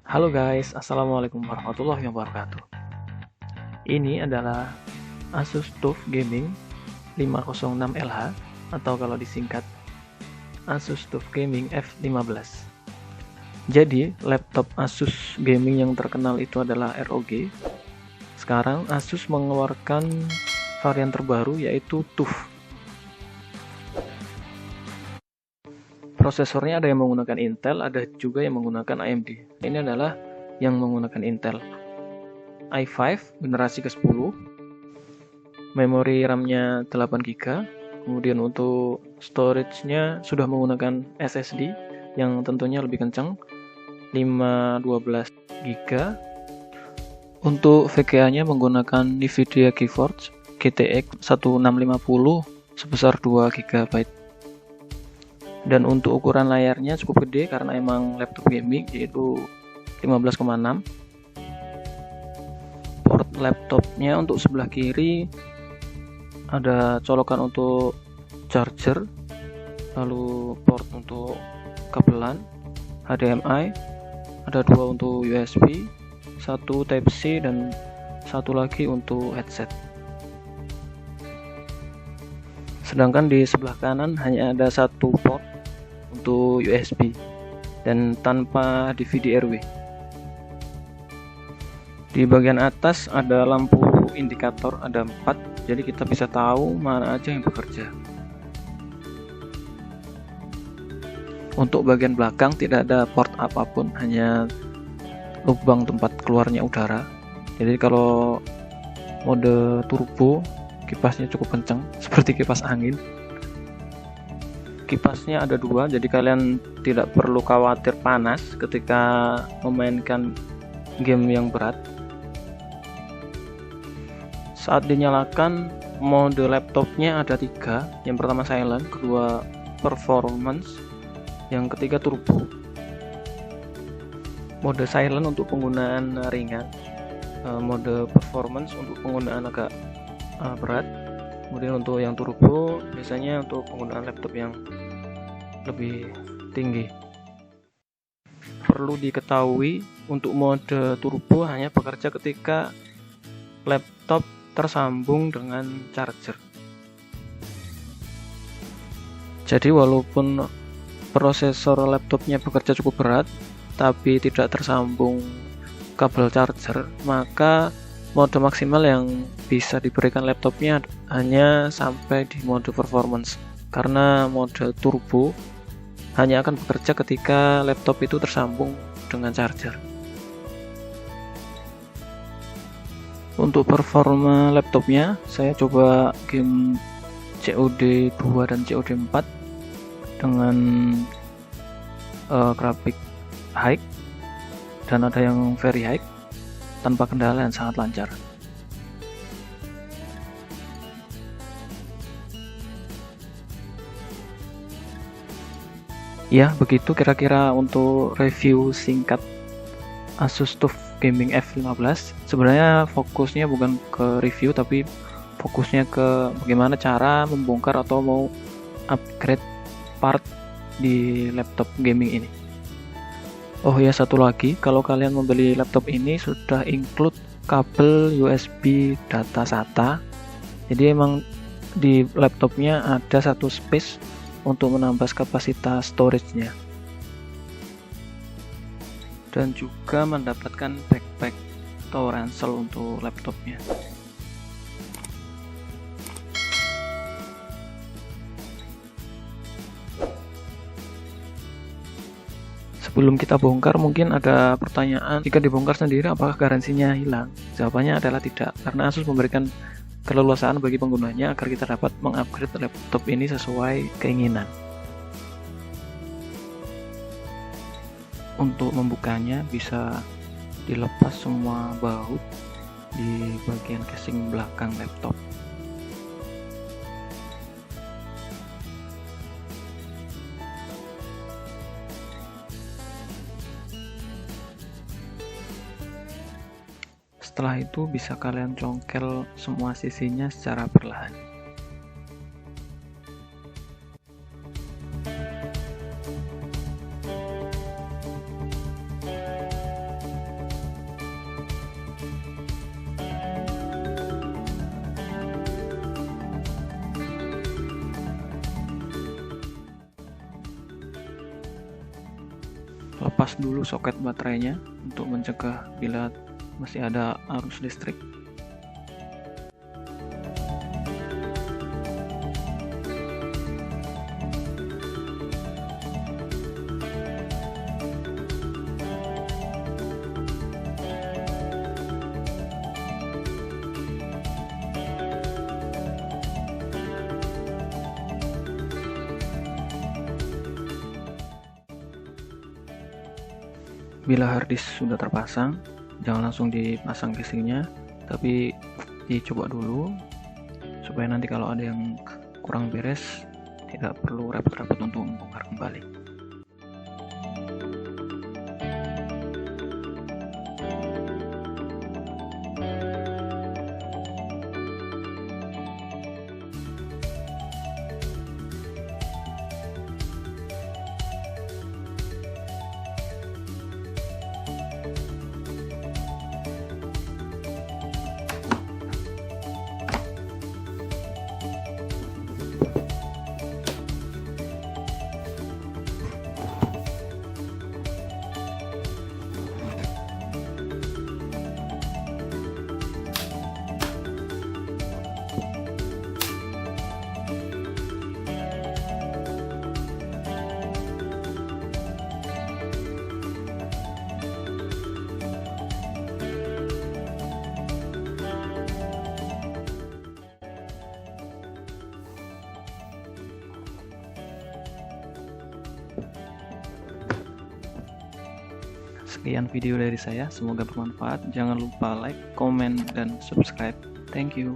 Halo guys, Assalamualaikum warahmatullahi wabarakatuh. Ini adalah Asus TUF Gaming 506LH atau kalau disingkat Asus TUF Gaming F15. Jadi, laptop Asus Gaming yang terkenal itu adalah ROG. Sekarang Asus mengeluarkan varian terbaru yaitu TUF. Prosesornya ada yang menggunakan Intel, ada juga yang menggunakan AMD. Ini adalah yang menggunakan Intel. i5 generasi ke-10, memori RAM-nya 8GB, kemudian untuk storage-nya sudah menggunakan SSD yang tentunya lebih kencang, 512GB. Untuk VGA-nya menggunakan NVIDIA GeForce GTX 1650 sebesar 2GB. Dan untuk ukuran layarnya cukup gede karena emang laptop gaming, yaitu 15,6. Port laptopnya untuk sebelah kiri ada colokan untuk charger, lalu port untuk kabelan HDMI, ada 2 untuk USB, 1 Type-C, dan 1 lagi untuk headset. Sedangkan di sebelah kanan hanya ada 1 port untuk USB dan tanpa DVD RW. Di bagian atas ada lampu indikator, ada 4, jadi kita bisa tahu mana aja yang bekerja. Untuk bagian belakang tidak ada port apapun, hanya lubang tempat keluarnya udara. Jadi kalau mode turbo, kipasnya cukup kencang seperti kipas angin. Kipasnya ada 2, jadi kalian tidak perlu khawatir panas ketika memainkan game yang berat. Saat dinyalakan, mode laptopnya ada 3. Yang pertama silent, kedua performance, yang ketiga turbo. Mode silent untuk penggunaan ringan, mode performance untuk penggunaan agak berat. Kemudian untuk yang turbo biasanya untuk penggunaan laptop yang lebih tinggi. Perlu diketahui untuk mode turbo hanya bekerja ketika laptop tersambung dengan charger. Jadi walaupun prosesor laptopnya bekerja cukup berat tapi tidak tersambung kabel charger, maka mode maksimal yang bisa diberikan laptopnya hanya sampai di mode performance, karena mode turbo hanya akan bekerja ketika laptop itu tersambung dengan charger. Untuk performa laptopnya, saya coba game COD 2 dan COD 4 dengan grafik high dan ada yang very high tanpa kendala dan sangat lancar. Ya, begitu kira-kira untuk review singkat Asus TUF Gaming F15. Sebenarnya fokusnya bukan ke review, tapi fokusnya ke bagaimana cara membongkar atau mau upgrade part di laptop gaming ini. Oh ya, satu lagi, kalau kalian membeli laptop ini sudah include kabel USB data SATA. Jadi emang di laptopnya ada satu space untuk menambah kapasitas storage-nya. Dan juga mendapatkan backpack atau ransel untuk laptopnya. Sebelum kita bongkar, mungkin ada pertanyaan, jika dibongkar sendiri apakah garansinya hilang? Jawabannya adalah tidak, karena Asus memberikan keleluasaan bagi penggunanya agar kita dapat mengupgrade laptop ini sesuai keinginan. Untuk membukanya bisa dilepas semua baut di bagian casing belakang laptop. Setelah itu bisa kalian congkel semua sisinya secara perlahan. lepas dulu soket baterainya untuk mencegah bila masih ada arus listrik. Bila harddisk sudah terpasang, jangan langsung dipasang casingnya, tapi dicoba dulu supaya nanti kalau ada yang kurang beres tidak perlu repot-repot untuk membongkar kembali. Sekian video dari saya, semoga bermanfaat. Jangan lupa like, comment, dan subscribe. Thank you.